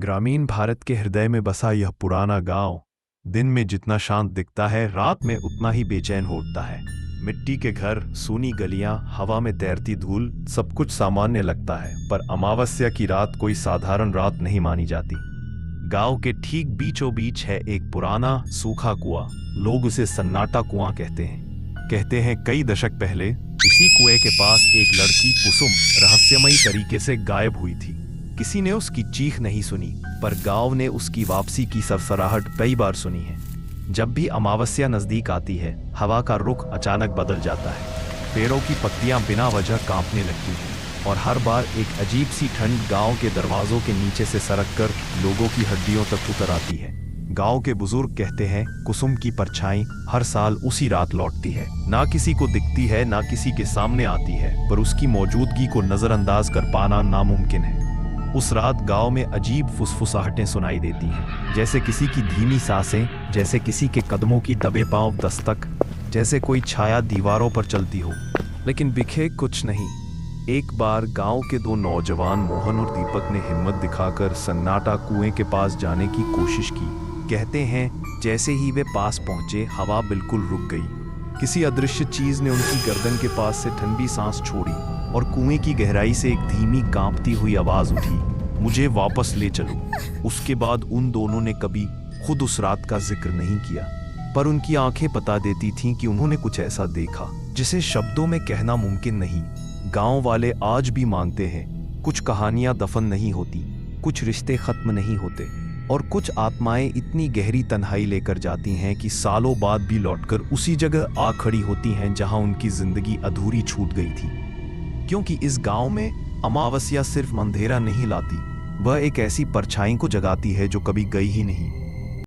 ग्रामीण भारत के हृदय में बसा यह पुराना गांव दिन में जितना शांत दिखता है, रात में उतना ही बेचैन होता है। मिट्टी के घर, सूनी गलियां, हवा में तैरती धूल, सब कुछ सामान्य लगता है। पर अमावस्या की रात कोई साधारण रात नहीं मानी जाती। गांव के ठीक बीचों बीच है एक पुराना सूखा कुआं। लोग उसे सन्नाटा कुआं कहते हैं कई दशक पहले इसी कुएं के पास एक लड़की कुसुम रहस्यमयी तरीके से गायब हुई थी। किसी ने उसकी चीख नहीं सुनी, पर गांव ने उसकी वापसी की सरसराहट कई बार सुनी है। जब भी अमावस्या नजदीक आती है, हवा का रुख अचानक बदल जाता है। पेड़ों की पत्तियां बिना वजह कांपने लगती हैं और हर बार एक अजीब सी ठंड गांव के दरवाजों के नीचे से सरककर लोगों की हड्डियों तक उतर आती है। गांव के बुजुर्ग कहते हैं कुसुम की परछाई हर साल उसी रात लौटती है। ना किसी को दिखती है, ना किसी के सामने आती है, पर उसकी मौजूदगी को नजरअंदाज कर पाना नामुमकिन है। उस रात गांव में अजीब फुसफुसाहटें सुनाई देती हैं, जैसे किसी की धीमी सांसें, जैसे किसी के कदमों की दबे पांव दस्तक, जैसे कोई छाया दीवारों पर चलती हो, लेकिन दिखे कुछ नहीं। एक बार गांव के दो नौजवान मोहन और दीपक ने हिम्मत दिखाकर सन्नाटा कुएं के पास जाने की कोशिश की। कहते हैं जैसे ही वे पास पहुंचे, हवा बिल्कुल रुक गई। किसी अदृश्य चीज ने उनकी गर्दन के पास से ठंडी सांस छोड़ी और कुएं की गहराई से एक धीमी कांपती हुई आवाज उठी, मुझे वापस ले चलो। उसके बाद उन दोनों ने कभी खुद उस रात का जिक्र नहीं किया, पर उनकी आंखें बता देती थीं कि उन्होंने कुछ ऐसा देखा जिसे शब्दों में कहना मुमकिन नहीं। गांव वाले आज भी मानते हैं कुछ कहानियां दफन नहीं होती, कुछ रिश्ते खत्म नहीं होते, और कुछ आत्माएं इतनी गहरी तन्हाई लेकर जाती हैं कि सालों बाद भी लौटकर उसी जगह आ खड़ी होती हैं जहां उनकी जिंदगी अधूरी छूट गई थी। क्योंकि इस गांव में अमावस्या सिर्फ अंधेरा नहीं लाती, वह एक ऐसी परछाई को जगाती है जो कभी गई ही नहीं।